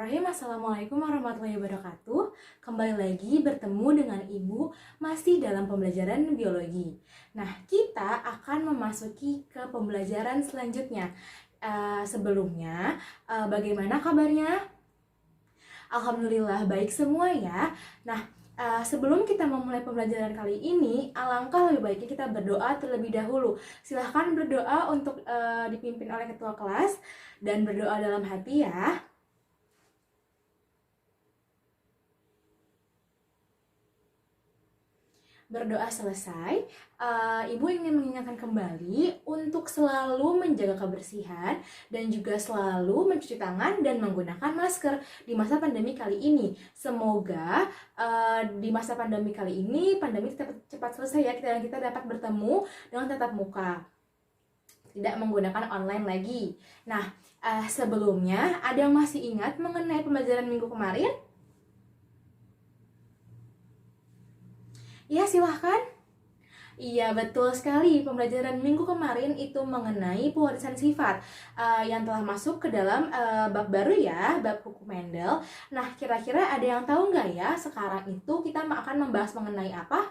Bismillahirrahmanirrahim. Assalamualaikum warahmatullahi wabarakatuh. Kembali lagi bertemu dengan Ibu masih dalam pembelajaran biologi. Nah, kita akan memasuki ke pembelajaran selanjutnya. Sebelumnya, bagaimana kabarnya? Alhamdulillah baik semua ya. Nah, sebelum kita memulai pembelajaran kali ini, alangkah lebih baiknya kita berdoa terlebih dahulu. Silahkan berdoa untuk dipimpin oleh ketua kelas dan berdoa dalam hati ya. Berdoa selesai, Ibu ingin mengingatkan kembali untuk selalu menjaga kebersihan dan juga selalu mencuci tangan dan menggunakan masker di masa pandemi kali ini. Semoga di masa pandemi kali ini pandemi cepat selesai ya, dan kita dapat bertemu dengan tatap muka, tidak menggunakan online lagi. Nah, sebelumnya ada yang masih ingat mengenai pembelajaran minggu kemarin? Ya, silahkan. Iya, betul sekali. Pembelajaran minggu kemarin itu mengenai pewarisan sifat yang telah masuk ke dalam bab baru ya, bab hukum Mendel. Nah, kira-kira ada yang tahu nggak ya, sekarang itu kita akan membahas mengenai apa?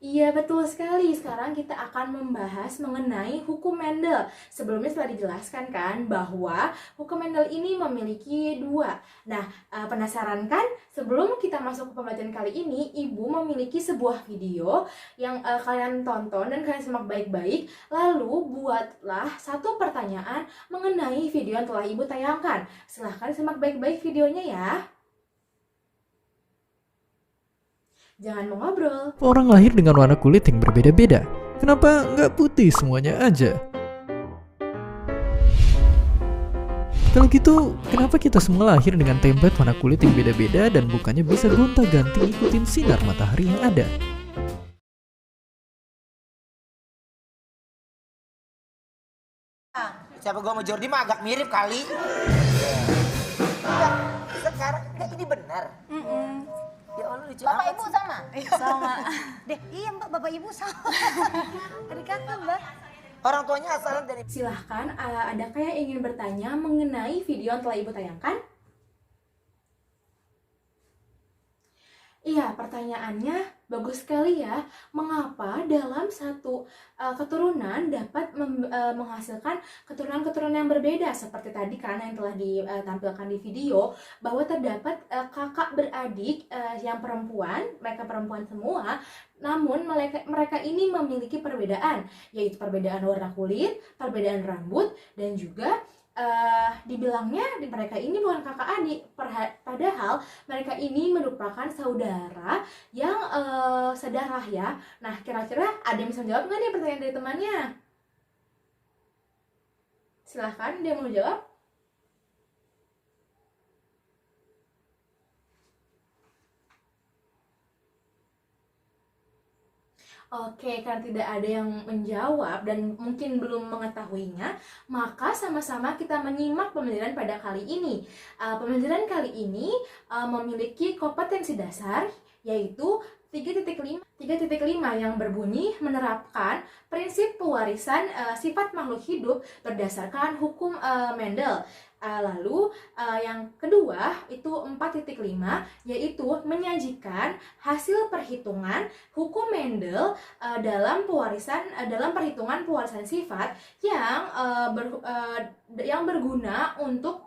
Iya, betul sekali. Sekarang kita akan membahas mengenai hukum Mendel. Sebelumnya sudah dijelaskan kan bahwa hukum Mendel ini memiliki dua. Nah, penasaran kan? Sebelum kita masuk ke pembelajaran kali ini, Ibu memiliki sebuah video yang kalian tonton dan kalian simak baik-baik. Lalu buatlah satu pertanyaan mengenai video yang telah Ibu tayangkan. Silahkan simak baik-baik videonya ya. Jangan mengobrol. Orang lahir dengan warna kulit yang berbeda-beda. Kenapa nggak putih semuanya aja? Kalau gitu, kenapa kita semua lahir dengan template warna kulit yang beda-beda dan bukannya bisa gonta-ganti ikutin sinar matahari yang ada? Siapa gua sama Jordi mah agak mirip kali. Iya, sekarang ini benar. Ya Allah lucu Bapak amat Ibu sih. sama? Sama. Deh, iya Mbak, Bapak Ibu sama. Adik kakak Mbak. Orang tuanya asalnya dari Silahkan, adakah yang ingin bertanya mengenai video yang telah Ibu tayangkan? Iya, pertanyaannya bagus sekali ya. Mengapa dalam satu keturunan dapat menghasilkan keturunan-keturunan yang berbeda? Seperti tadi kan yang telah ditampilkan di video, bahwa terdapat kakak beradik yang perempuan, mereka perempuan semua, namun mereka ini memiliki perbedaan, yaitu perbedaan warna kulit, perbedaan rambut, dan juga dibilangnya mereka ini bukan kakak adik, padahal mereka ini merupakan saudara yang sedarah ya. Nah, kira-kira ada yang bisa menjawab nggak nih pertanyaan dari temannya? Silahkan, dia mau jawab. Oke, karena tidak ada yang menjawab dan mungkin belum mengetahuinya, maka sama-sama kita menyimak pembelajaran pada kali ini. Pembelajaran kali ini memiliki kompetensi dasar, yaitu 3.5 yang berbunyi menerapkan prinsip pewarisan sifat makhluk hidup berdasarkan hukum Mendel. Lalu yang kedua itu 4.5, yaitu menyajikan hasil perhitungan hukum Mendel dalam perhitungan pewarisan sifat yang berguna untuk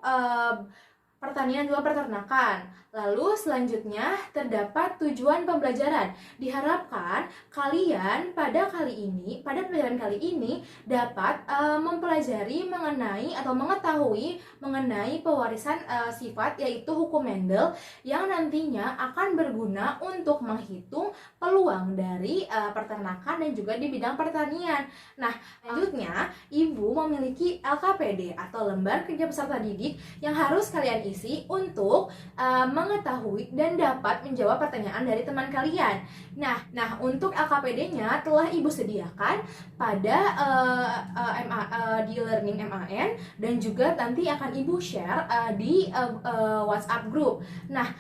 pertanian juga peternakan. Lalu selanjutnya terdapat tujuan pembelajaran. Diharapkan kalian pada pembelajaran kali ini dapat mempelajari mengenai atau mengetahui mengenai pewarisan sifat, yaitu hukum Mendel, yang nantinya akan berguna untuk menghitung peluang dari peternakan dan juga di bidang pertanian. Nah, selanjutnya Ibu memiliki LKPD atau lembar kerja peserta didik yang harus kalian isi untuk mengetahui dan dapat menjawab pertanyaan dari teman kalian. Nah, untuk LKPD-nya telah Ibu sediakan pada di Learning MAN, dan juga nanti akan Ibu share di WhatsApp group. Nah,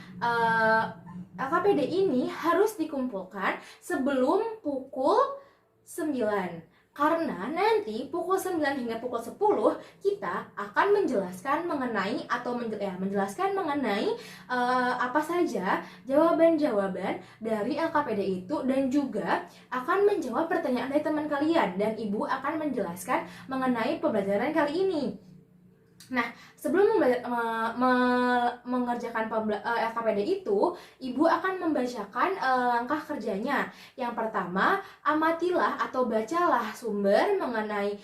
LKPD ini harus dikumpulkan sebelum pukul 9. Karena nanti pukul 9 hingga pukul 10 kita akan menjelaskan mengenai apa saja jawaban-jawaban dari LKPD itu, dan juga akan menjawab pertanyaan dari teman kalian, dan Ibu akan menjelaskan mengenai pembelajaran kali ini. Nah, sebelum mengerjakan LKPD itu, Ibu akan membacakan langkah kerjanya. Yang pertama, amatilah atau bacalah sumber mengenai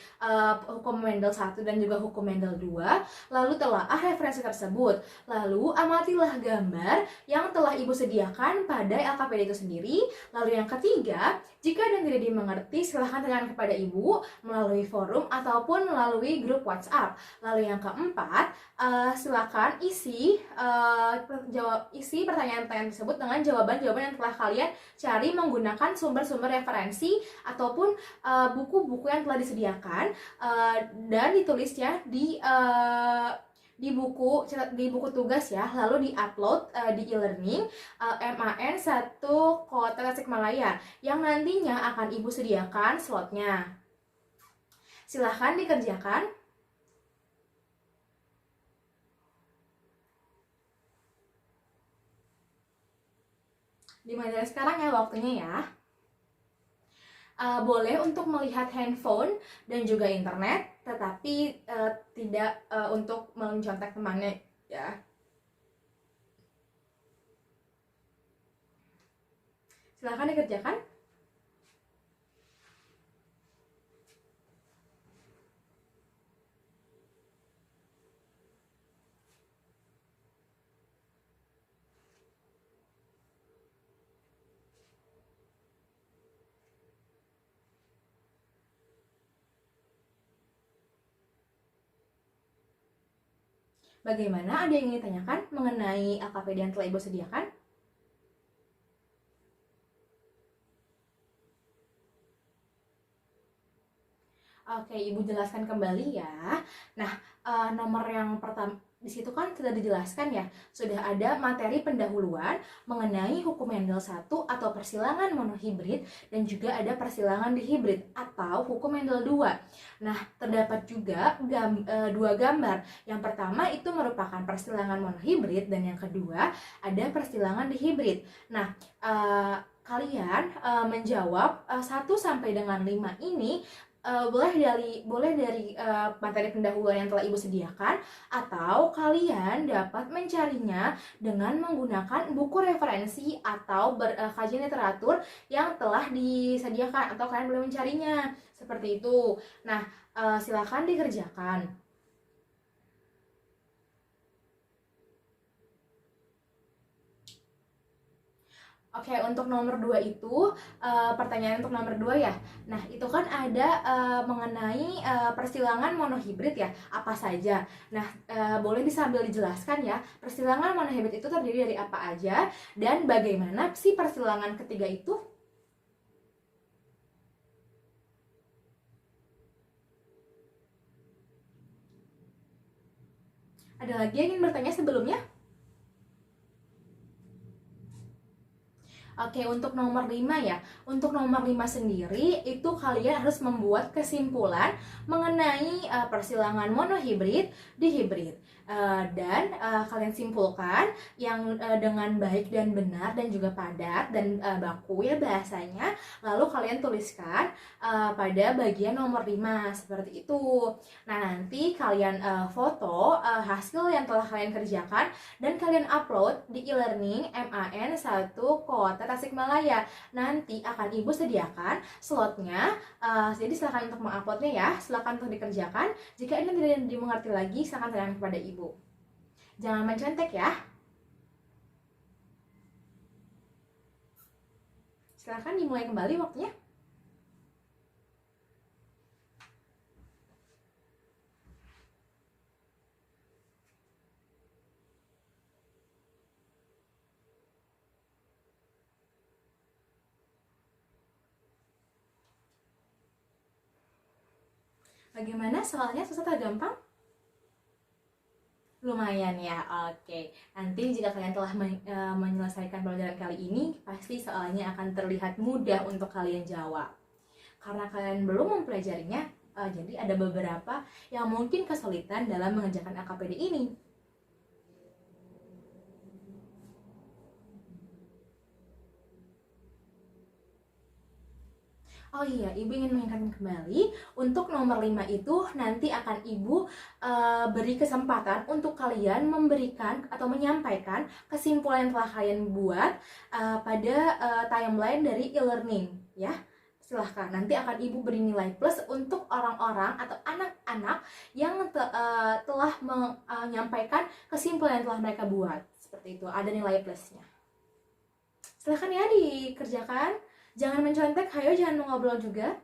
hukum Mendel 1 dan juga hukum Mendel 2, lalu telaah referensi tersebut. Lalu amatilah gambar yang telah Ibu sediakan pada LKPD itu sendiri. Lalu yang ketiga, jika dan tidak dimengerti, silahkan tanyakan kepada Ibu melalui forum ataupun melalui grup WhatsApp. Lalu yang keempat, silakan isi pertanyaan-pertanyaan tersebut dengan jawaban-jawaban yang telah kalian cari menggunakan sumber-sumber referensi ataupun buku-buku yang telah disediakan, dan ditulisnya di buku tugas ya, lalu diupload di e-learning MAN 1 Kota Tasikmalaya yang nantinya akan Ibu sediakan slotnya. Silahkan dikerjakan. Dimulai dari sekarang ya waktunya ya. Boleh untuk melihat handphone dan juga internet, tetapi tidak untuk mencontek temannya ya. Silahkan dikerjakan. Bagaimana? Ada yang ingin ditanyakan mengenai LKPD yang telah Ibu sediakan? Oke, Ibu jelaskan kembali ya. Nah, nomor yang pertama di situ kan sudah dijelaskan ya, sudah ada materi pendahuluan mengenai hukum Mendel 1 atau persilangan monohibrid, dan juga ada persilangan dihibrid atau hukum Mendel 2. Nah, terdapat juga dua gambar. Yang pertama itu merupakan persilangan monohibrid, dan yang kedua ada persilangan dihibrid. Nah, kalian menjawab 1 sampai dengan 5 ini boleh dari materi pendahuluan yang telah Ibu sediakan, atau kalian dapat mencarinya dengan menggunakan buku referensi atau kajian literatur yang telah disediakan, atau kalian boleh mencarinya seperti itu. Nah, silakan dikerjakan. Oke, untuk nomor 2 itu, pertanyaan untuk nomor 2 ya. Nah, itu kan ada mengenai persilangan monohibrid ya, apa saja. Nah, boleh disambil dijelaskan ya, persilangan monohibrid itu terdiri dari apa aja, dan bagaimana sih persilangan ketiga itu? Ada lagi yang ingin bertanya sebelumnya? Oke, untuk nomor 5 ya. Untuk nomor 5 sendiri itu kalian harus membuat kesimpulan mengenai persilangan monohibrid, dihibrid. Dan kalian simpulkan yang dengan baik dan benar dan juga padat dan baku ya bahasanya. Lalu kalian tuliskan pada bagian nomor 5 seperti itu. Nah, nanti kalian foto hasil yang telah kalian kerjakan dan kalian upload di e-learning MAN 1 Kota Tasikmalaya. Nanti akan Ibu sediakan slotnya, jadi silakan untuk menguploadnya ya, silakan untuk dikerjakan. Jika ini tidak dimengerti lagi, silakan tanyakan kepada Ibu. Jangan mencontek ya. Silakan dimulai kembali waktunya. Bagaimana soalnya, susah atau gampang? Lumayan ya, oke. Nanti jika kalian telah menyelesaikan pelajaran kali ini, pasti soalnya akan terlihat mudah untuk kalian jawab. karena kalian belum mempelajarinya, jadi ada beberapa yang mungkin kesulitan dalam mengerjakan LKPD ini. Oh iya, Ibu ingin mengingatkan kembali, untuk nomor 5 itu nanti akan Ibu beri kesempatan untuk kalian memberikan atau menyampaikan kesimpulan yang telah kalian buat pada timeline dari e-learning ya. Silahkan, nanti akan Ibu beri nilai plus untuk orang-orang atau anak-anak yang telah menyampaikan kesimpulan yang telah mereka buat. Seperti itu, ada nilai plusnya. Silahkan ya dikerjakan. Jangan mencontek, hayo jangan mengobrol juga.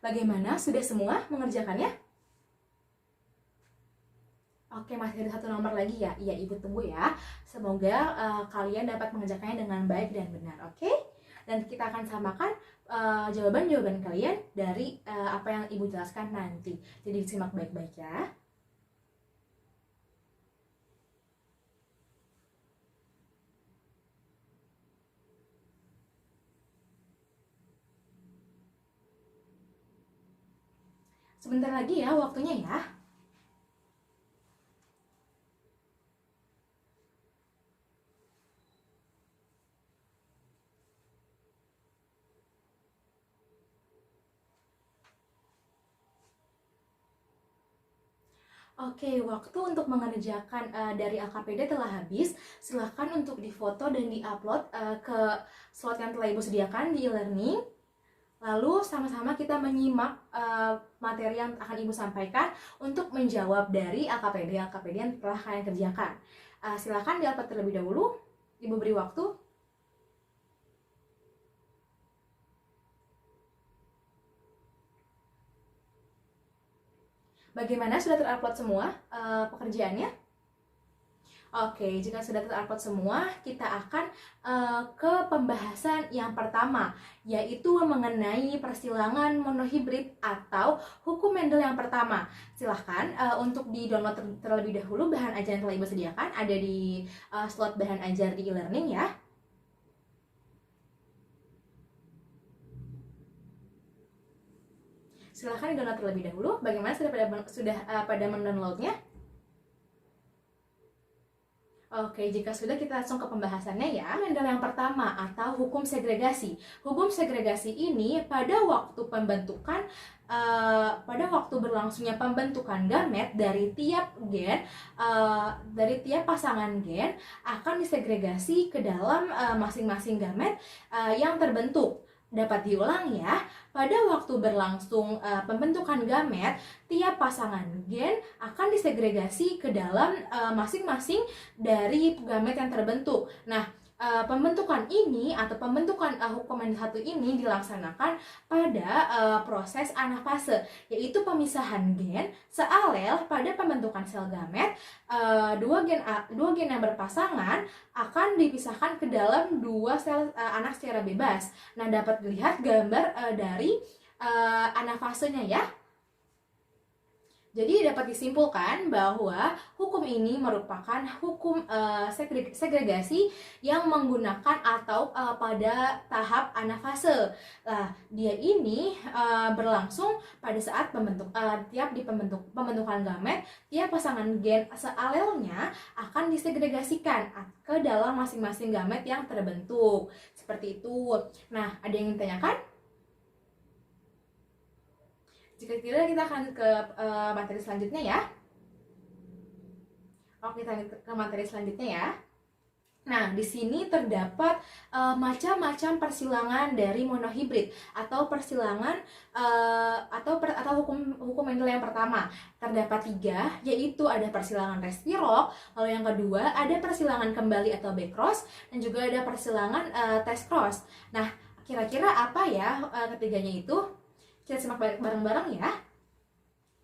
Bagaimana? Sudah semua mengerjakannya? Oke, masih ada satu nomor lagi ya. Iya, Ibu tunggu ya. Semoga kalian dapat mengerjakannya dengan baik dan benar, oke? Dan kita akan samakan jawaban-jawaban kalian dari apa yang Ibu jelaskan nanti. Jadi simak baik-baik ya. Sebentar lagi ya waktunya ya. Oke, waktu untuk mengerjakan dari LKPD telah habis. Silahkan untuk difoto dan diupload ke slot yang telah Ibu sediakan di e-learning. Lalu sama-sama kita menyimak materi yang akan Ibu sampaikan untuk menjawab dari LKPD yang telah kalian kerjakan. Silahkan diupload terlebih dahulu. Ibu beri waktu. Bagaimana, sudah terupload semua pekerjaannya? Oke, jika sudah terupload semua, kita akan ke pembahasan yang pertama, yaitu mengenai persilangan monohibrid atau hukum Mendel yang pertama. Silahkan untuk di-download terlebih dahulu bahan ajar yang telah Ibu sediakan, ada di slot bahan ajar di e-learning ya. Silahkan di-download terlebih dahulu. Bagaimana, sudah pada mendownloadnya? Oke, jika sudah, kita langsung ke pembahasannya ya. Mendel yang pertama atau hukum segregasi. Hukum segregasi ini pada waktu pembentukan pada waktu berlangsungnya pembentukan gamet dari tiap gen, dari tiap pasangan gen akan disegregasi ke dalam masing-masing gamet yang terbentuk. Dapat diulang ya, pada waktu berlangsung pembentukan gamet, tiap pasangan gen akan disegregasi ke dalam masing-masing dari gamet yang terbentuk. Nah, pembentukan ini atau pembentukan hukum Mendel satu ini dilaksanakan pada proses anafase, yaitu pemisahan gen sealel pada pembentukan sel gamet. Dua gen yang berpasangan akan dipisahkan ke dalam dua sel anak secara bebas. Nah, dapat dilihat gambar dari anafasenya ya. Jadi dapat disimpulkan bahwa hukum ini merupakan hukum segregasi yang menggunakan atau pada tahap anafase. Dia ini berlangsung pada saat pembentukan gamet, tiap pasangan gen sealelnya akan disegregasikan ke dalam masing-masing gamet yang terbentuk. Seperti itu. Nah, ada yang ingin ditanyakan? Jika tidak, kita akan ke materi selanjutnya ya. Oke, kita lanjut ke materi selanjutnya ya. Nah, di sini terdapat macam-macam persilangan dari monohibrid atau persilangan atau hukum Mendel yang pertama. Terdapat 3, yaitu ada persilangan Respirock, lalu yang kedua ada persilangan kembali atau backcross, dan juga ada persilangan test cross. Nah, kira-kira apa ya ketiganya itu? Kita simak bareng-bareng ya.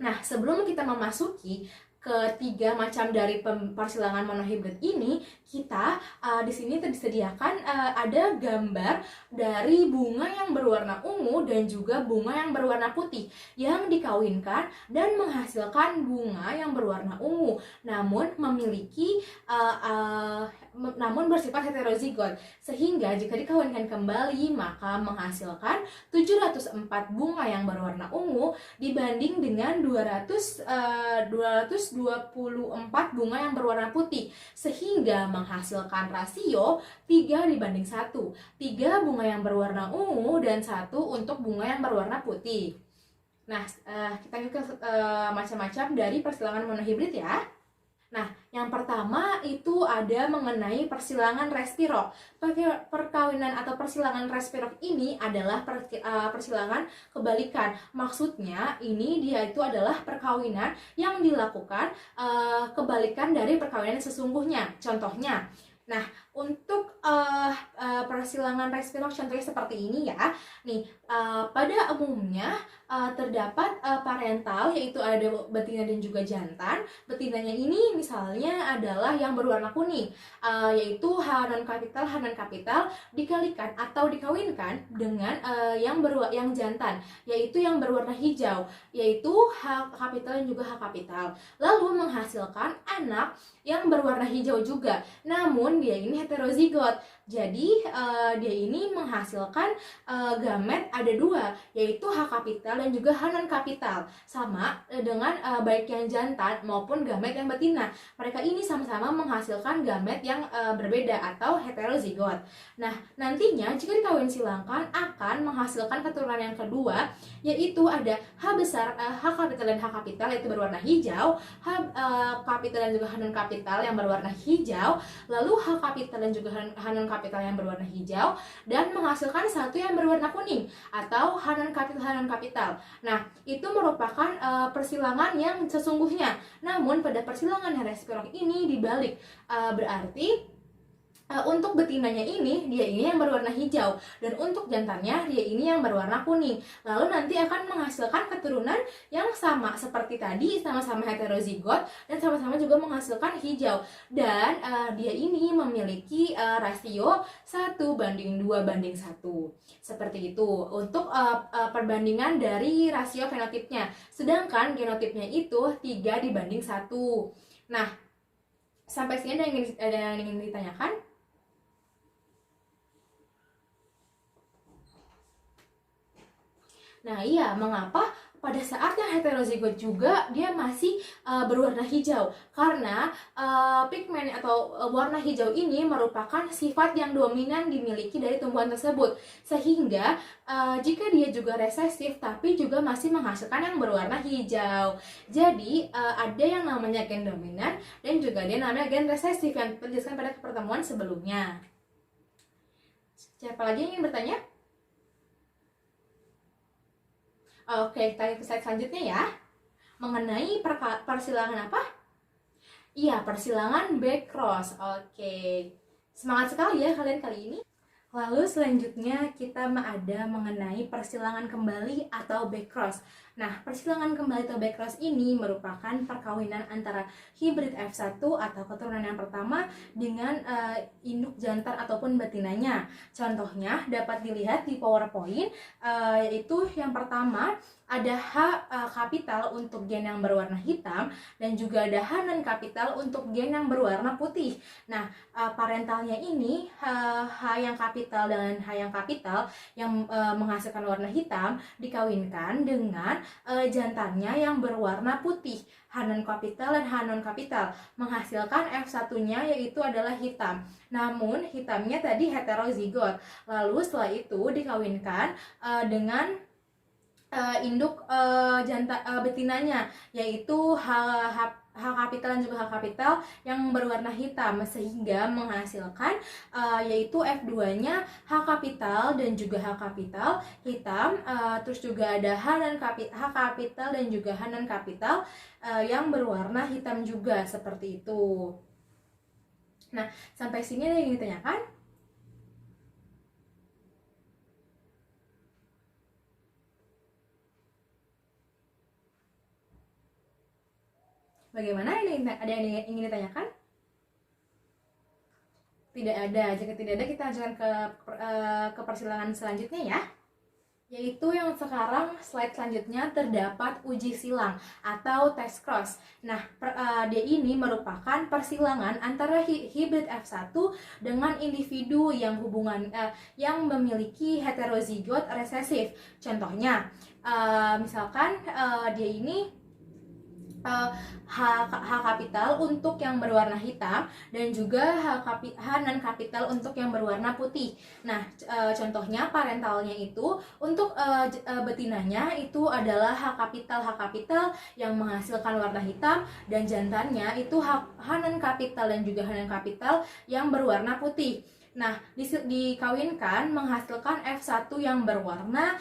Nah, sebelum kita memasuki ketiga macam dari persilangan monohibrid ini, kita di sini disediakan ada gambar dari bunga yang berwarna ungu dan juga bunga yang berwarna putih yang dikawinkan dan menghasilkan bunga yang berwarna ungu, namun memiliki namun bersifat heterozigot, sehingga jika dikawinkan kembali maka menghasilkan 704 bunga yang berwarna ungu dibanding dengan 224 bunga yang berwarna putih, sehingga menghasilkan rasio 3:1. 3 bunga yang berwarna ungu dan 1 untuk bunga yang berwarna putih. Nah, kita lihat ke macam-macam dari persilangan monohibrid ya. Nah, yang pertama itu ada mengenai persilangan respirok. Perkawinan atau persilangan respirok ini adalah persilangan kebalikan. Maksudnya ini dia itu adalah perkawinan yang dilakukan kebalikan dari perkawinan sesungguhnya. Contohnya, nah untuk persilangan respirok contohnya seperti ini ya. Nih, pada umumnya terdapat parental, yaitu ada betina dan juga jantan. Betinanya ini misalnya adalah yang berwarna kuning, yaitu H non kapital dikalikan atau dikawinkan dengan yang jantan, yaitu yang berwarna hijau, yaitu H kapital dan juga H kapital. Lalu menghasilkan anak yang berwarna hijau juga, namun dia ini heterozigot. Jadi dia ini menghasilkan gamet ada 2, yaitu H kapital dan juga H non kapital, sama dengan baik yang jantan maupun gamet yang betina. Mereka ini sama-sama menghasilkan gamet yang berbeda atau heterozigot. Nah, nantinya jika dikawin silangkan akan menghasilkan keturunan yang kedua, yaitu ada H kapital dan H kapital, yaitu berwarna hijau, H kapital dan juga H non kapital yang berwarna hijau, lalu H kapital dan juga H non kapital yang berwarna hijau, dan menghasilkan satu yang berwarna kuning atau H non kapital. Nah, itu merupakan persilangan yang sesungguhnya. Namun pada persilangan respirok ini dibalik, berarti untuk betinanya ini dia ini yang berwarna hijau dan untuk jantannya dia ini yang berwarna kuning. Lalu nanti akan menghasilkan keturunan yang sama seperti tadi, sama-sama heterozigot dan sama-sama juga menghasilkan hijau. Dan dia ini memiliki rasio 1:2:1. Seperti itu untuk perbandingan dari rasio fenotipnya. Sedangkan genotipnya itu 3:1. Nah, sampai sini ada yang ingin ditanyakan? Nah iya, mengapa pada saat yang heterozigot juga dia masih berwarna hijau? Karena pigmen atau warna hijau ini merupakan sifat yang dominan dimiliki dari tumbuhan tersebut. Sehingga jika dia juga resesif tapi juga masih menghasilkan yang berwarna hijau. Jadi ada yang namanya gen dominan dan juga dia namanya gen resesif yang dijelaskan pada pertemuan sebelumnya. Siapa lagi yang ingin bertanya? Oke, kita ke slide selanjutnya ya. Mengenai persilangan apa? Iya, persilangan backcross. Oke, semangat sekali ya kalian kali ini. Lalu selanjutnya kita ada mengenai persilangan kembali atau backcross. Nah, persilangan kembali atau backcross ini merupakan perkawinan antara hibrid F1 atau keturunan yang pertama dengan induk jantan ataupun betinanya. Contohnya dapat dilihat di PowerPoint, yaitu yang pertama ada H kapital untuk gen yang berwarna hitam dan juga ada H non kapital untuk gen yang berwarna putih. Nah, parentalnya ini H yang kapital dan H yang kapital yang menghasilkan warna hitam dikawinkan dengan jantannya yang berwarna putih, H non kapital dan H non kapital, menghasilkan F1-nya yaitu adalah hitam. Namun hitamnya tadi heterozigot. Lalu setelah itu dikawinkan dengan induk betinanya yaitu H kapital dan juga H kapital yang berwarna hitam, sehingga menghasilkan yaitu F2-nya H kapital dan juga H kapital hitam, terus juga ada H kapital dan juga H non kapital yang berwarna hitam juga, seperti itu. Nah, sampai sini ada yang ditanyakan? Bagaimana? Ada yang ingin ditanyakan? Tidak ada. Jika tidak ada, kita lanjutkan ke persilangan selanjutnya ya. Yaitu yang sekarang slide selanjutnya terdapat uji silang atau test cross. Nah, dia ini merupakan persilangan antara hibrid F1 dengan individu yang yang memiliki heterozigot resesif. Contohnya, misalkan dia ini H kapital untuk yang berwarna hitam dan juga H non kapital untuk yang berwarna putih. Nah, contohnya parentalnya itu untuk betinanya itu adalah H kapital yang menghasilkan warna hitam, dan jantannya itu H non kapital dan juga H non kapital yang berwarna putih. Nah, dikawinkan menghasilkan F1 yang berwarna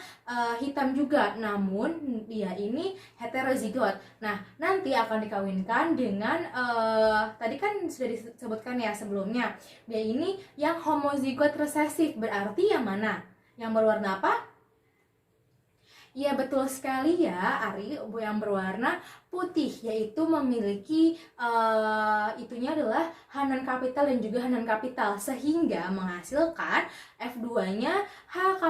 hitam juga, namun dia ini heterozigot. Nah, nanti akan dikawinkan dengan tadi kan sudah disebutkan ya sebelumnya, dia ini yang homozigot resesif. Berarti yang mana? Yang berwarna apa? Iya, betul sekali ya Ari, yang berwarna putih, yaitu memiliki itunya adalah H non kapital dan juga H non kapital, sehingga menghasilkan F2-nya H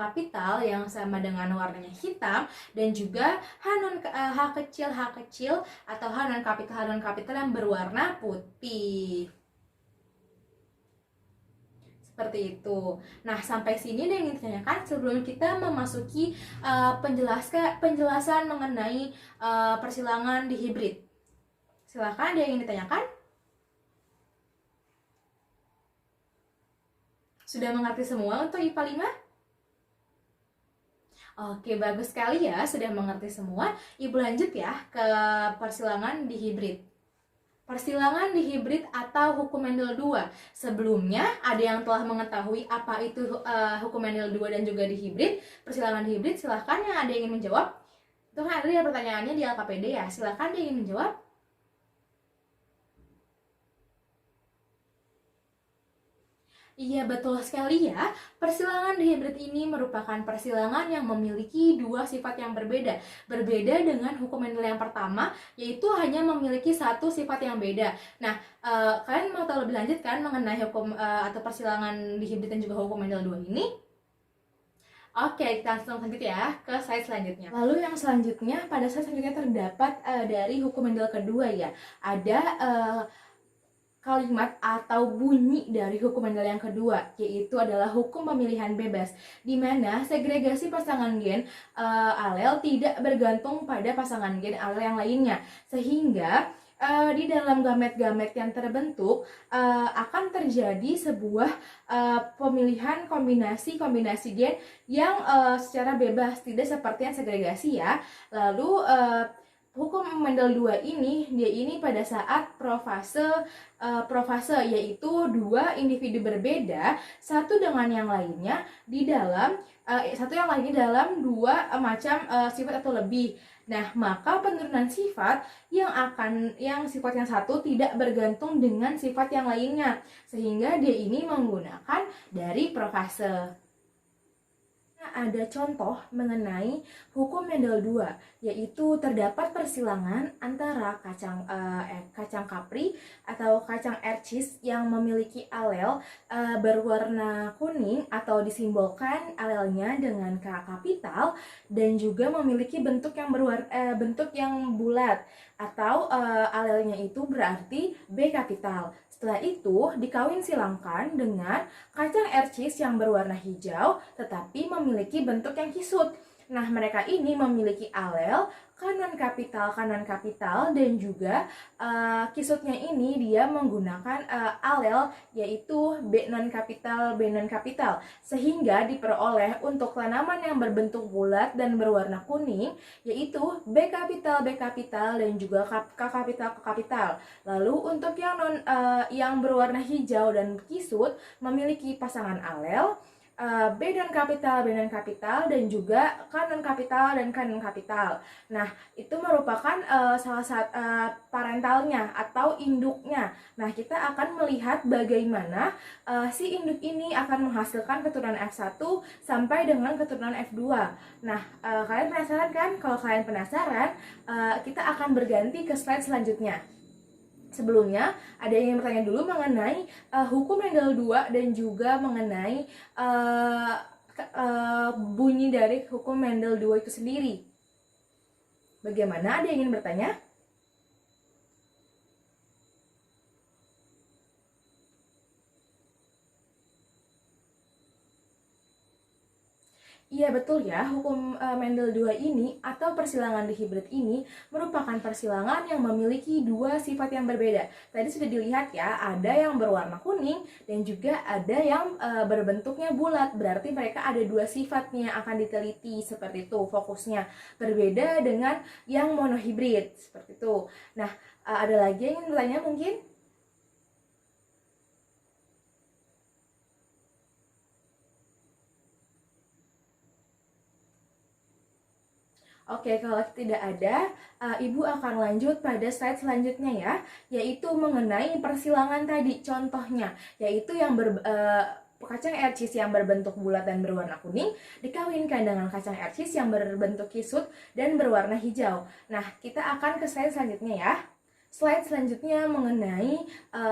kapital yang sama dengan warnanya hitam, dan juga H kecil atau H non kapital yang berwarna putih. Seperti itu. Nah, sampai sini ada yang ingin ditanyakan sebelum kita memasuki penjelasan mengenai persilangan di hibrid. Silakan, ada yang ingin ditanyakan? Sudah mengerti semua untuk IPA 5? Oke, bagus sekali ya, sudah mengerti semua. Ibu lanjut ya ke persilangan di hibrid. Persilangan di hibrid atau hukum Mendel 2. Sebelumnya ada yang telah mengetahui apa itu hukum Mendel 2 dan juga di hibrid, persilangan di hibrid. Silahkan yang ada yang ingin menjawab. Itu kan ada pertanyaannya di LKPD ya. Silahkan yang ingin menjawab. Iya, betul sekali ya. Persilangan di hibrid ini merupakan persilangan yang memiliki dua sifat yang berbeda. Berbeda dengan hukum Mendel yang pertama, yaitu hanya memiliki satu sifat yang beda. Nah, kalian mau tahu lebih lanjut kan mengenai hukum atau persilangan di hibrid dan juga hukum Mendel 2 ini? Oke, kita langsung lanjut ya ke slide selanjutnya. Lalu yang selanjutnya, pada slide selanjutnya terdapat dari hukum Mendel kedua ya. Ada kalimat atau bunyi dari hukum Mendel yang kedua, yaitu adalah hukum pemilihan bebas, di mana segregasi pasangan gen alel tidak bergantung pada pasangan gen alel yang lainnya, sehingga di dalam gamet-gamet yang terbentuk akan terjadi sebuah pemilihan kombinasi gen yang secara bebas, tidak seperti yang segregasi ya. Lalu hukum Mendel 2 ini, dia ini pada saat profase, yaitu dua individu berbeda satu dengan yang lainnya di dalam dalam dua macam sifat atau lebih. Nah, maka penurunan sifat yang sifat yang satu tidak bergantung dengan sifat yang lainnya, sehingga dia ini menggunakan dari profase. Ada contoh mengenai hukum Mendel 2, yaitu terdapat persilangan antara kacang kapri atau kacang ercis yang memiliki alel berwarna kuning atau disimbolkan alelnya dengan K kapital, dan juga memiliki bentuk yang bulat atau alelnya itu berarti B kapital. Setelah itu dikawin silangkan dengan kacang ercis yang berwarna hijau tetapi memiliki bentuk yang kisut. Nah, mereka ini memiliki alel kanan kapital dan juga kisutnya ini dia menggunakan alel yaitu B non kapital, sehingga diperoleh untuk tanaman yang berbentuk bulat dan berwarna kuning yaitu B kapital dan juga K kapital. Lalu untuk yang berwarna hijau dan kisut memiliki pasangan alel B non kapital, B non kapital, dan juga K non kapital dan K non kapital. Nah, itu merupakan salah satu parentalnya atau induknya. Nah, kita akan melihat bagaimana si induk ini akan menghasilkan keturunan F1 sampai dengan keturunan F2. Nah, kalian penasaran kan? Kalau kalian penasaran, kita akan berganti ke slide selanjutnya. Sebelumnya, ada yang ingin bertanya dulu mengenai hukum Mendel 2 dan juga mengenai bunyi dari hukum Mendel 2 itu sendiri. Bagaimana? Ada yang ingin bertanya? Iya betul ya, hukum Mendel 2 ini atau persilangan dihibrid ini merupakan persilangan yang memiliki dua sifat yang berbeda. Tadi sudah dilihat ya, ada yang berwarna kuning dan juga ada yang berbentuknya bulat. Berarti mereka ada dua sifat nih yang akan diteliti seperti itu, fokusnya berbeda dengan yang monohibrid seperti itu. Nah, ada lagi yang ingin bertanya mungkin? Oke, kalau tidak ada, Ibu akan lanjut pada slide selanjutnya ya, yaitu mengenai persilangan tadi. Contohnya, yaitu yang kacang ercis yang berbentuk bulat dan berwarna kuning dikawinkan dengan kacang ercis yang berbentuk kisut dan berwarna hijau. Nah, kita akan ke slide selanjutnya ya. Slide selanjutnya mengenai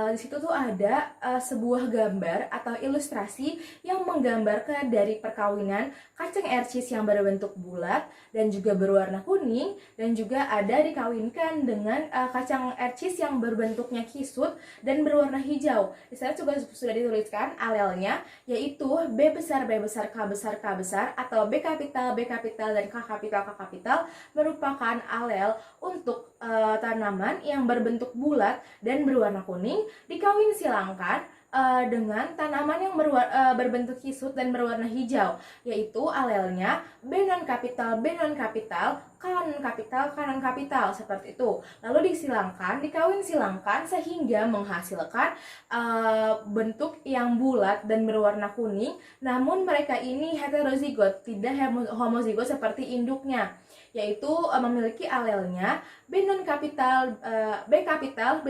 di situ tuh ada sebuah gambar atau ilustrasi yang menggambarkan dari perkawinan kacang ercis yang berbentuk bulat dan juga berwarna kuning dan juga ada dikawinkan dengan kacang ercis yang berbentuknya kisut dan berwarna hijau. Di sana juga sudah dituliskan alelnya, yaitu B besar, B besar, K besar, K besar, atau B kapital, dan K kapital merupakan alel untuk tanaman yang berbentuk bulat dan berwarna kuning dikawin silangkan dengan tanaman yang berbentuk kisut dan berwarna hijau, yaitu alelnya B non kapital, K non kapital, seperti itu. Lalu dikawin silangkan sehingga menghasilkan bentuk yang bulat dan berwarna kuning, namun mereka ini heterozigot, tidak homozigot seperti induknya, yaitu memiliki alelnya B non kapital, B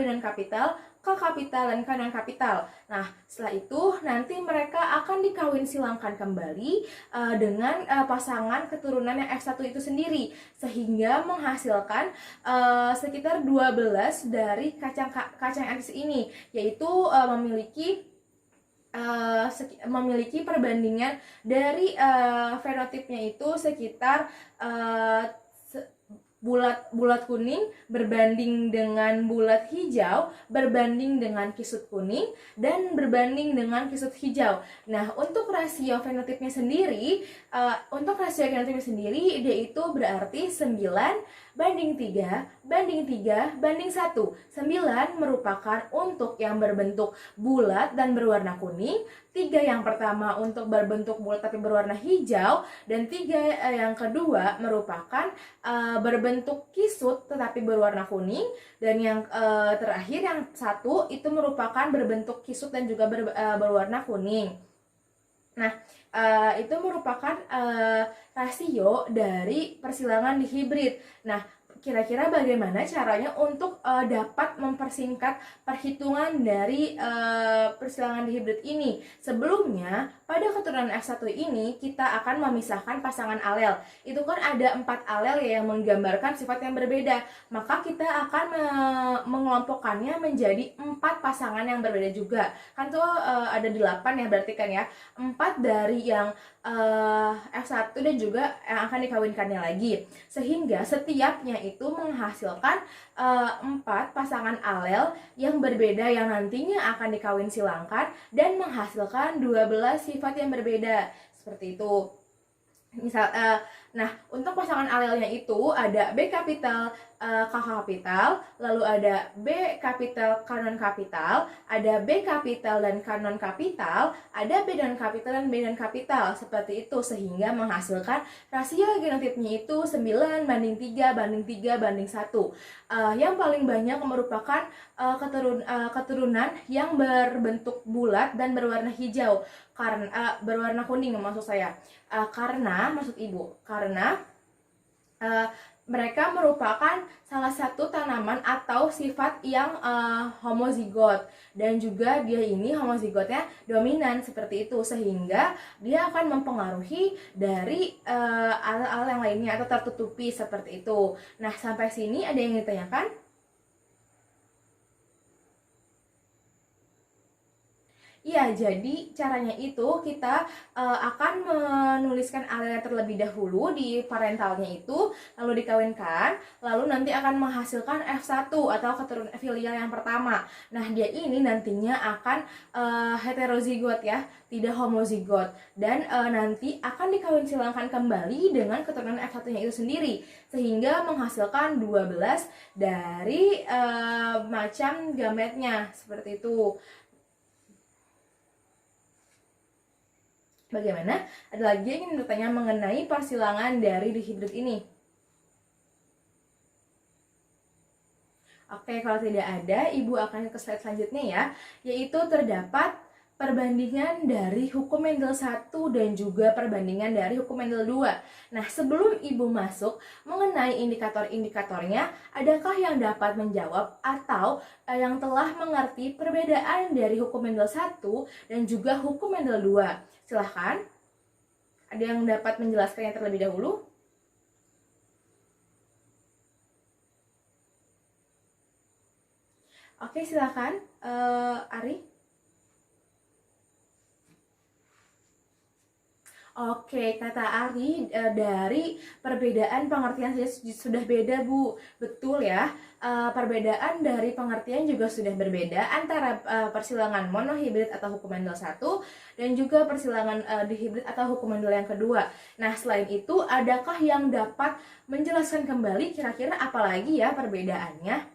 non kapital, K kapital, dan K non kapital. Nah, setelah itu nanti mereka akan dikawin silangkan kembali dengan pasangan keturunan yang F1 itu sendiri, sehingga menghasilkan sekitar 12 dari kacang ercis ini, yaitu memiliki perbandingan dari fenotipnya itu sekitar bulat kuning berbanding dengan bulat hijau berbanding dengan kisut kuning dan berbanding dengan kisut hijau. Nah, untuk rasio fenotipnya sendiri dia itu berarti 9 banding 3 banding 1. 9 merupakan untuk yang berbentuk bulat dan berwarna kuning, 3 yang pertama untuk berbentuk bulat tapi berwarna hijau, dan 3 yang kedua merupakan berbentuk kisut tetapi berwarna kuning, dan yang terakhir yang 1 itu merupakan berbentuk kisut dan juga berwarna kuning. Nah, itu merupakan rasio dari persilangan dihibrid. Nah, kira-kira bagaimana caranya untuk dapat mempersingkat perhitungan dari persilangan dihibrid ini? Sebelumnya, pada keturunan F1 ini kita akan memisahkan pasangan alel. Itu kan ada 4 alel ya yang menggambarkan sifat yang berbeda. Maka kita akan mengelompokkannya menjadi 4 pasangan yang berbeda juga. Kan tuh ada 8 ya berarti kan ya. 4 dari yang F1 dan juga yang akan dikawinkannya lagi, sehingga setiapnya itu menghasilkan 4 pasangan alel yang berbeda yang nantinya akan dikawin silangkan dan menghasilkan 12 sifat yang berbeda seperti itu. Misal Nah, untuk pasangan alelnya itu ada B kapital, K kapital, lalu ada B kapital, K non kapital, ada B kapital dan K non kapital, ada B non kapital dan B non kapital, seperti itu, sehingga menghasilkan rasio genotipnya itu 9:3:3:1. Yang paling banyak merupakan keturunan yang berbentuk bulat dan berwarna hijau, karena berwarna kuning maksud saya. Karena mereka merupakan salah satu tanaman atau sifat yang homozigot, dan juga dia ini homozigotnya dominan seperti itu, sehingga dia akan mempengaruhi dari alel-alel yang lainnya atau tertutupi seperti itu. Nah, sampai sini ada yang ditanyakan? Iya, jadi caranya itu kita akan menuliskan alelnya terlebih dahulu di parentalnya itu, lalu dikawinkan, lalu nanti akan menghasilkan F1 atau keturunan filial yang pertama. Nah, dia ini nantinya akan heterozigot ya, tidak homozigot, dan nanti akan dikawin silangkan kembali dengan keturunan F1-nya itu sendiri, sehingga menghasilkan 12 dari macam gametnya, seperti itu. Bagaimana? Ada lagi yang ingin bertanya mengenai persilangan dari dihibrid ini? Oke, kalau tidak ada, Ibu akan ke slide selanjutnya ya, yaitu terdapat perbandingan dari hukum Mendel 1 dan juga perbandingan dari hukum Mendel 2. Nah, sebelum Ibu masuk mengenai indikator-indikatornya, adakah yang dapat menjawab atau yang telah mengerti perbedaan dari hukum Mendel 1 dan juga hukum Mendel 2? Silahkan. Ada yang dapat menjelaskannya terlebih dahulu? Oke, silakan, Ari. Oke, kata Ari, dari perbedaan pengertian saja sudah beda, Bu. Betul ya, perbedaan dari pengertian juga sudah berbeda antara persilangan monohibrid atau hukum Mendel 1 dan juga persilangan dihibrid atau hukum Mendel yang kedua. Nah, selain itu, adakah yang dapat menjelaskan kembali kira-kira apa lagi ya perbedaannya?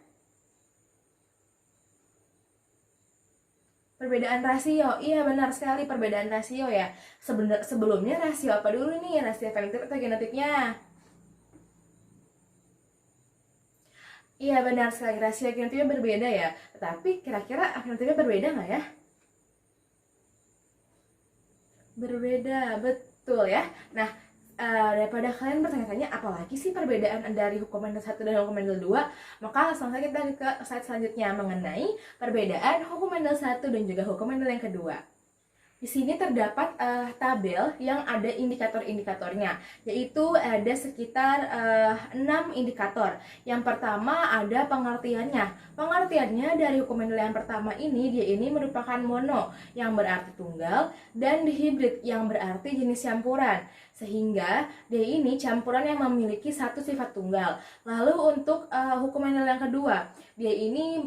Perbedaan rasio, iya benar sekali, perbedaan rasio ya. Sebelumnya rasio apa dulu nih? Rasio fenotip atau genotipnya? Iya benar sekali, rasio genotipnya berbeda ya. Tetapi kira-kira fenotipnya berbeda nggak ya? Berbeda, betul ya. Nah, daripada kalian bertanya-tanya apalagi sih perbedaan dari hukum Mendel 1 dan hukum Mendel 2, maka langsung saja kita ke slide selanjutnya mengenai perbedaan hukum Mendel 1 dan juga hukum Mendel yang kedua. Di sini terdapat tabel yang ada indikator-indikatornya, yaitu ada sekitar 6 indikator. Yang pertama ada pengertiannya. Pengertiannya dari hukum Mendel yang pertama ini, dia ini merupakan mono, yang berarti tunggal, dan dihibrid, yang berarti jenis campuran. Sehingga dia ini campuran yang memiliki satu sifat tunggal. Lalu untuk hukum Mendel yang kedua, dia ini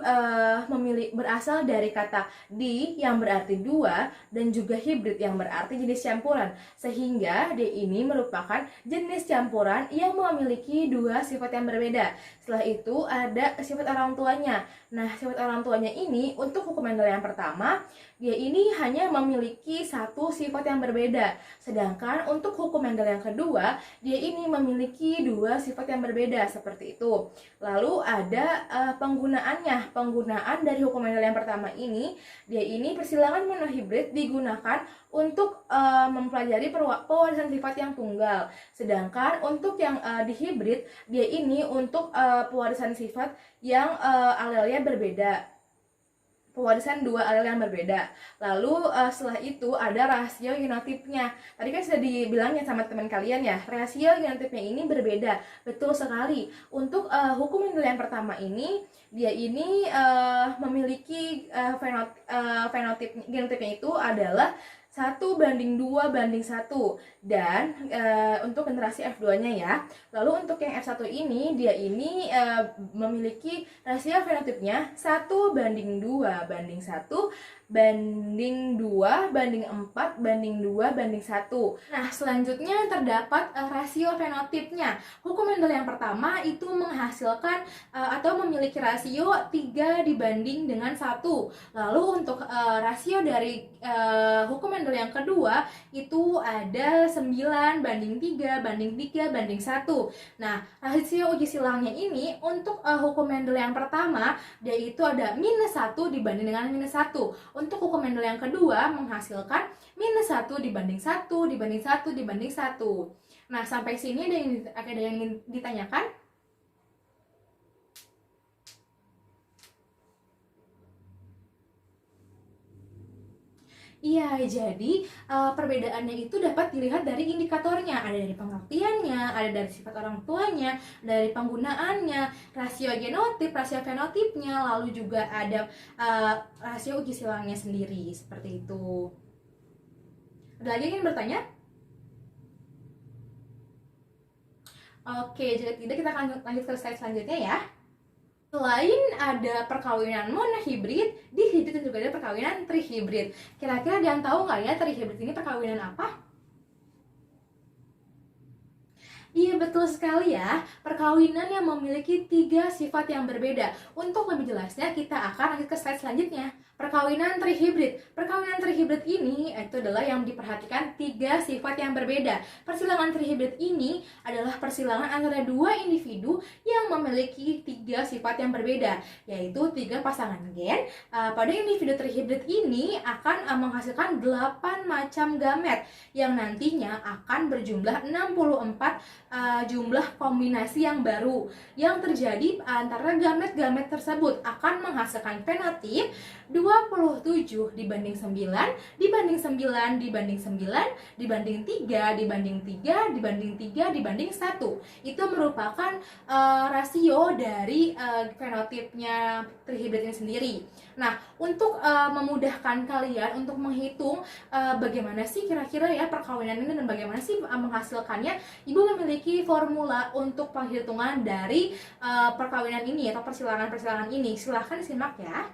berasal dari kata di yang berarti dua dan juga hibrid yang berarti jenis campuran, sehingga dia ini merupakan jenis campuran yang memiliki dua sifat yang berbeda. Setelah itu ada sifat orang tuanya. Nah, sifat orang tuanya ini untuk hukum Mendel yang pertama, dia ini hanya memiliki satu sifat yang berbeda, sedangkan untuk hukum Mendel yang kedua, dia ini memiliki dua sifat yang berbeda, seperti itu. Lalu ada penggunaan dari hukum Mendel yang pertama ini, dia ini persilangan monohibrid digunakan untuk mempelajari pewarisan sifat yang tunggal, sedangkan untuk yang dihibrid, dia ini untuk pewarisan sifat yang alelnya berbeda, pewarisan dua alel yang berbeda. Lalu setelah itu ada rasio genotipnya. Tadi kan sudah dibilangnya sama teman kalian ya, rasio genotipnya ini berbeda. Betul sekali. Untuk hukum Mendel yang pertama ini, dia ini memiliki genotipnya itu adalah 1:2:1. Dan untuk generasi F2-nya ya. Lalu untuk yang F1 ini, dia ini memiliki rasio fenotipnya 1:2:1 banding 2 banding 4 banding 2 banding 1. Nah, selanjutnya terdapat rasio fenotipnya. Hukum Mendel yang pertama itu menghasilkan atau memiliki rasio 3 dibanding dengan 1. Lalu untuk rasio dari hukum Mendel yang kedua itu ada 9 banding 3 banding 3 banding 1. Nah, rasio uji silangnya ini untuk hukum Mendel yang pertama dia itu ada -1 dibanding dengan -1. Untuk hukum Mendel yang kedua menghasilkan -1 dibanding 1 dibanding 1 dibanding 1. Nah, sampai sini ada yang ingin ditanyakan? Iya, jadi perbedaannya itu dapat dilihat dari indikatornya. Ada dari pengertiannya, ada dari sifat orang tuanya, dari penggunaannya, rasio genotip, rasio fenotipnya, lalu juga ada rasio uji silangnya sendiri, seperti itu. Ada lagi yang ingin bertanya? Oke, jika tidak kita akan lanjut ke slide selanjutnya ya. Selain ada perkawinan monohibrid, dihibrid dan juga ada perkawinan trihibrid. Kira-kira ada yang tahu nggak ya trihibrid ini perkawinan apa? Iya, betul sekali ya, perkawinan yang memiliki 3 sifat yang berbeda. Untuk lebih jelasnya kita akan lanjut ke slide selanjutnya. Perkawinan trihibrid. Perkawinan trihibrid ini itu adalah yang diperhatikan 3 sifat yang berbeda. Persilangan trihibrid ini adalah persilangan antara 2 individu yang memiliki 3 sifat yang berbeda, yaitu 3 pasangan gen. Pada individu trihibrid ini akan menghasilkan 8 macam gamet yang nantinya akan berjumlah 64 jumlah kombinasi yang baru yang terjadi antara gamet-gamet tersebut akan menghasilkan fenotip 27 dibanding 9 dibanding 9 dibanding 9 dibanding 3 dibanding 3 dibanding 3 dibanding 1. Itu merupakan rasio dari fenotipnya trihibrid ini sendiri. Nah, untuk memudahkan kalian untuk menghitung bagaimana sih kira-kira ya perkawinan ini dan bagaimana sih menghasilkannya, Ibu memiliki formula untuk penghitungan dari perkawinan ini atau persilangan-persilangan ini. Silahkan disimak ya.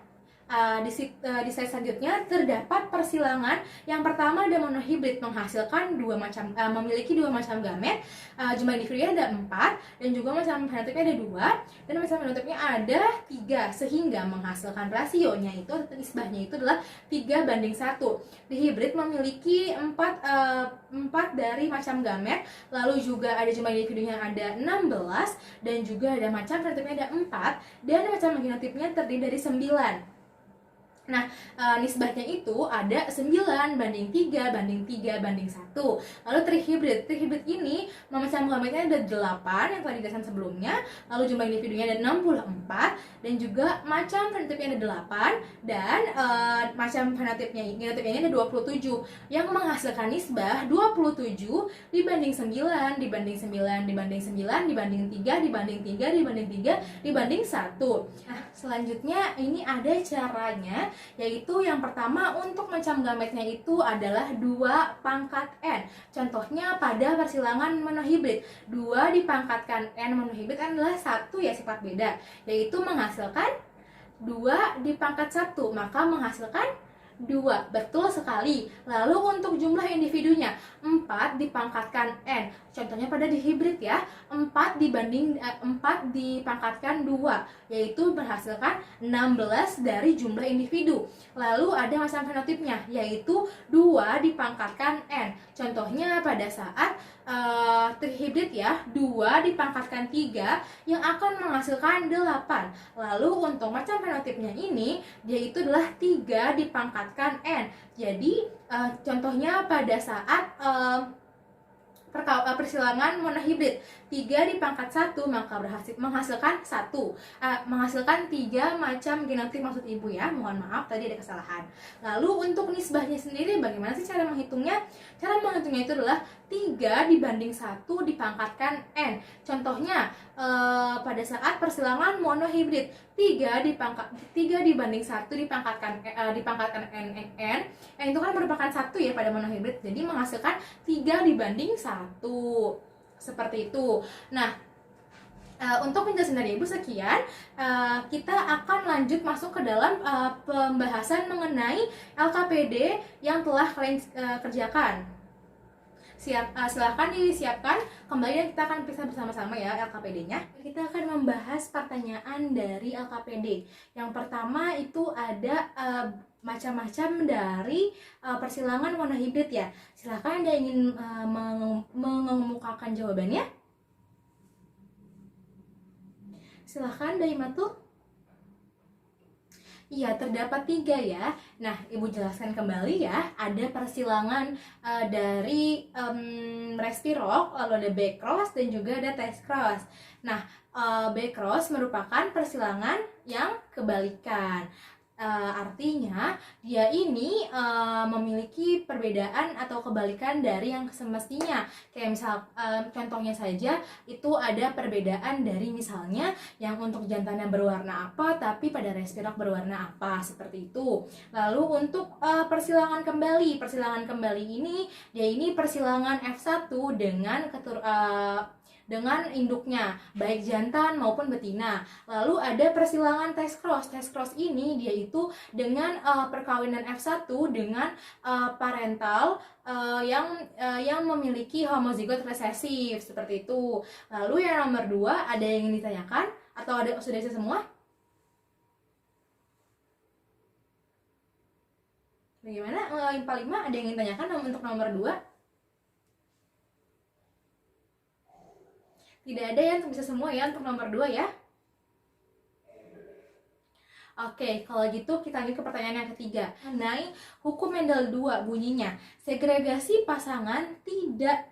Di slide selanjutnya terdapat persilangan. Yang pertama ada monohibrid menghasilkan memiliki 2 macam gamet, jumlah individunya ada 4 dan juga macam fenotipnya ada 2 dan macam fenotipnya ada 3 sehingga menghasilkan rasionya itu nisbahnya itu adalah 3:1. Dihibrid memiliki 4 dari macam gamet, lalu juga ada jumlah individunya ada 16 dan juga ada macam fenotipnya ada 4 dan macam genotipnya terdiri dari 9. Nah, nisbahnya itu ada 9:3:3:1. Lalu trihibrid ini macam gametnya ada 8 yang telah dijelaskan sebelumnya, lalu jumlah individunya ada 64 dan juga macam fenotipnya ada 8 dan macam genotipnya ada 27 yang menghasilkan nisbah 27 dibanding 9 dibanding 9 dibanding 9 dibanding 3 dibanding 3 dibanding 3 dibanding 1. Nah, selanjutnya ini ada caranya, yaitu yang pertama untuk macam gametnya itu adalah 2 pangkat N. Contohnya pada persilangan monohibrid, 2 dipangkatkan N monohibrid adalah 1 ya sifat beda, yaitu menghasilkan 2 dipangkat 1, maka menghasilkan 2. Betul sekali. Lalu untuk jumlah individunya 4 dipangkatkan N. Contohnya pada dihibrid ya, 4 dipangkatkan 2, yaitu berhasilkan 16 dari jumlah individu. Lalu ada macam fenotipnya, yaitu 2 dipangkatkan N. Contohnya pada saat trihibrid ya, 2 dipangkatkan 3 yang akan menghasilkan 8. Lalu untuk macam fenotipnya ini, dia itu adalah 3 dipangkatkan N. Jadi contohnya pada saat persilangan monohibrid. 3 di pangkat 1 maka menghasilkan 3 macam genotip maksud ibu ya. Mohon maaf tadi ada kesalahan. Lalu untuk nisbahnya sendiri bagaimana sih cara menghitungnya? Cara menghitungnya itu adalah 3 dibanding 1 dipangkatkan N. Contohnya pada saat persilangan monohibrid 3 dibanding 1 dipangkatkan N itu kan merupakan 1 ya pada monohibrid. Jadi menghasilkan 3 dibanding 1. Seperti itu. Nah, untuk penjelasan dari Ibu sekian, kita akan lanjut masuk ke dalam pembahasan mengenai LKPD yang telah kalian kerjakan. Silahkan disiapkan kembali dan kita akan periksa bersama-sama ya LKPD-nya. Kita akan membahas pertanyaan dari LKPD. Yang pertama itu ada macam-macam dari persilangan monohibrid ya. Silahkan Anda ingin mengemukakan jawabannya. Silahkan dari Matul. Iya, terdapat 3 ya. Nah, Ibu jelaskan kembali ya. Ada persilangan dari respirok, lalu ada backcross dan juga ada test-cross. Nah, backcross merupakan persilangan yang kebalikan. Artinya dia ini memiliki perbedaan atau kebalikan dari yang semestinya. Kayak misal contohnya saja itu ada perbedaan dari misalnya yang untuk jantannya berwarna apa tapi pada respirok berwarna apa, seperti itu. Lalu untuk persilangan kembali ini dia ini persilangan F1 dengan induknya, baik jantan maupun betina. Lalu ada persilangan test cross ini dia itu dengan perkawinan F1 dengan parental yang memiliki homozigot resesif, seperti itu. Lalu yang nomor 2 ada yang ingin ditanyakan atau sudah bisa semua? Bagaimana? IMPA 5 ada yang ingin ditanyakan untuk nomor 2? Tidak ada yang bisa semua ya untuk nomor 2 ya. Oke, kalau gitu kita lanjut ke pertanyaan yang ketiga. Mengenai hukum Mendel 2 bunyinya, segregasi pasangan tidak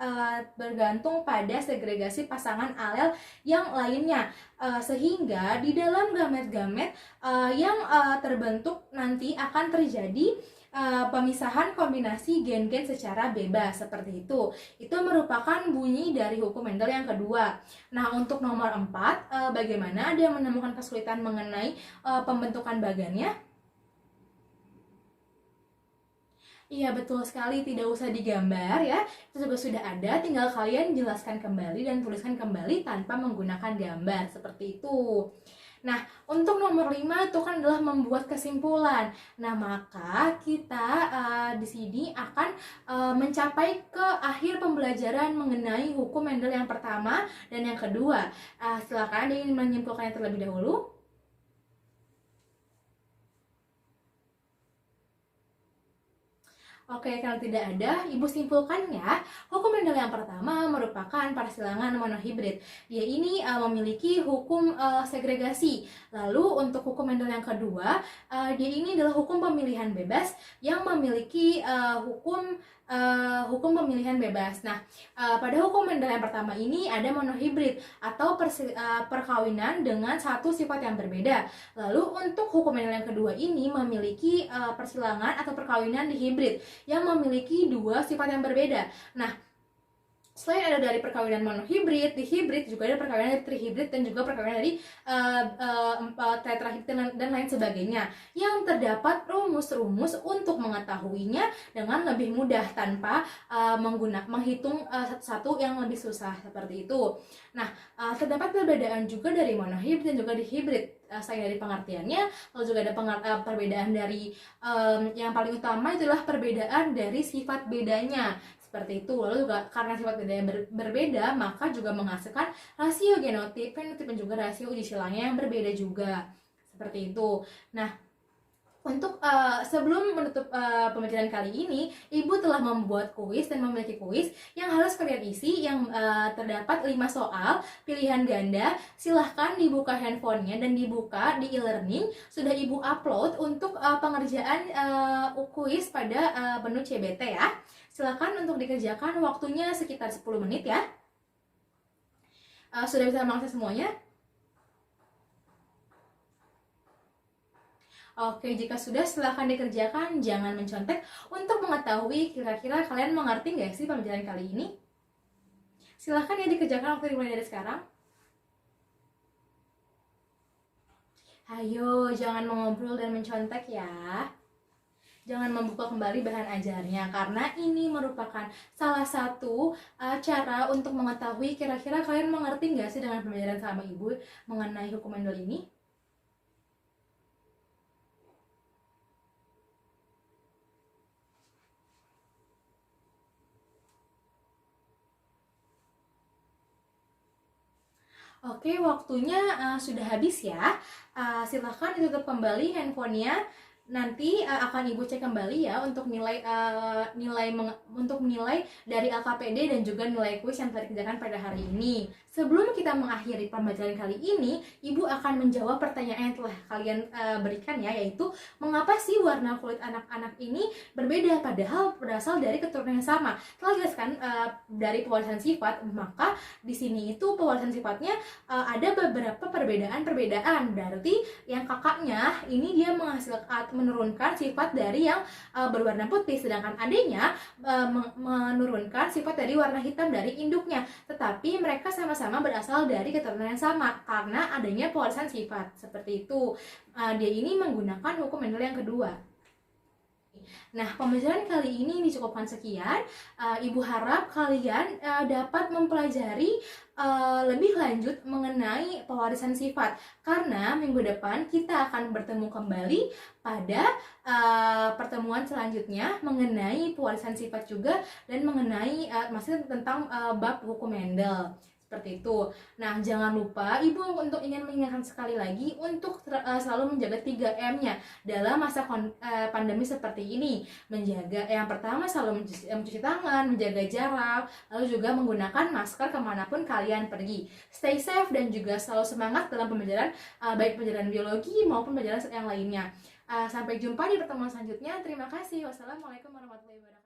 bergantung pada segregasi pasangan alel yang lainnya. Sehingga di dalam gamet-gamet yang terbentuk nanti akan terjadi pemisahan kombinasi gen-gen secara bebas, seperti itu. Itu merupakan bunyi dari hukum Mendel yang kedua. Nah, untuk nomor 4, bagaimana ada yang menemukan kesulitan mengenai pembentukan bagannya? Iya, betul sekali, tidak usah digambar ya. Itu juga sudah ada, tinggal kalian jelaskan kembali dan tuliskan kembali tanpa menggunakan gambar, seperti itu. Nah, untuk nomor 5 itu kan adalah membuat kesimpulan. Nah, maka kita di sini akan mencapai ke akhir pembelajaran mengenai hukum Mendel yang pertama dan yang kedua. Silakan ingin menyimpulkannya terlebih dahulu. Oke, kalau tidak ada, Ibu simpulkan ya. Hukum Mendel yang pertama merupakan persilangan monohibrid. Dia ini memiliki hukum segregasi. Lalu untuk hukum Mendel yang kedua, dia ini adalah hukum pemilihan bebas yang memiliki hukum pemilihan bebas. Nah, pada hukum Mendel yang pertama ini ada monohibrid atau perkawinan dengan satu sifat yang berbeda. Lalu untuk hukum Mendel yang kedua ini memiliki persilangan atau perkawinan dihibrid yang memiliki dua sifat yang berbeda. Nah, selain ada dari perkawinan monohibrid, dihibrid, juga ada perkawinan dari trihibrid dan juga perkawinan dari tetrahibrid dan lain sebagainya. Yang terdapat rumus-rumus untuk mengetahuinya dengan lebih mudah tanpa menghitung satu-satu yang lebih susah, seperti itu. Nah, terdapat perbedaan juga dari monohibrid dan juga dihibrid. Selain dari pengertiannya, lalu juga ada perbedaan dari yang paling utama itulah perbedaan dari sifat bedanya. Seperti itu. Lalu juga karena sifat beda yang berbeda, maka juga menghasilkan rasio genotip, fenotip dan juga rasio uji silangnya yang berbeda juga. Seperti itu. Nah, Untuk sebelum menutup pembelajaran kali ini, Ibu telah membuat kuis dan memiliki kuis yang harus kalian isi, yang terdapat 5 soal pilihan ganda. Silahkan dibuka handphonenya dan dibuka di e-learning. Sudah Ibu upload untuk pengerjaan kuis pada menu CBT ya. Silahkan untuk dikerjakan, waktunya sekitar 10 menit ya. Sudah bisa mengakses semuanya? Oke, jika sudah silahkan dikerjakan, jangan mencontek untuk mengetahui kira-kira kalian mengerti nggak sih pembelajaran kali ini. Silahkan ya dikerjakan waktu dimulai dari sekarang. Ayo, jangan mengobrol dan mencontek ya. Jangan membuka kembali bahan ajarnya, karena ini merupakan salah satu cara untuk mengetahui kira-kira kalian mengerti nggak sih dengan pembelajaran sama Ibu mengenai hukum Mendel ini. Oke, waktunya sudah habis ya. Silahkan ditutup kembali handphonenya. Nanti akan Ibu cek kembali ya untuk nilai untuk nilai dari LKPD dan juga nilai kuis yang telah dikerjakan pada hari ini. Sebelum kita mengakhiri pembelajaran kali ini, Ibu akan menjawab pertanyaan yang telah kalian berikan ya, yaitu mengapa sih warna kulit anak-anak ini berbeda padahal berasal dari keturunan yang sama. Telah jelaskan dari pewarisan sifat, maka di sini itu pewarisan sifatnya ada beberapa perbedaan. Berarti yang kakaknya ini dia menurunkan sifat dari yang berwarna putih, sedangkan adiknya menurunkan sifat dari warna hitam dari induknya. Tetapi mereka sama-sama berasal dari keturunan yang sama karena adanya pewarisan sifat. Seperti itu. Dia ini menggunakan hukum Mendel yang kedua. Nah, pembelajaran kali ini dicukupkan sekian. Ibu harap kalian dapat mempelajari lebih lanjut mengenai pewarisan sifat, karena minggu depan kita akan bertemu kembali pada pertemuan selanjutnya mengenai pewarisan sifat juga dan mengenai masih tentang bab hukum Mendel. Seperti itu. Nah, jangan lupa Ibu untuk ingin mengingatkan sekali lagi untuk selalu menjaga 3M-nya dalam masa pandemi seperti ini. Menjaga, yang pertama selalu mencuci tangan, menjaga jarak, lalu juga menggunakan masker kemanapun kalian pergi. Stay safe dan juga selalu semangat dalam pembelajaran, baik pembelajaran biologi maupun pembelajaran yang lainnya. Sampai jumpa di pertemuan selanjutnya. Terima kasih. Wassalamualaikum warahmatullahi wabarakatuh.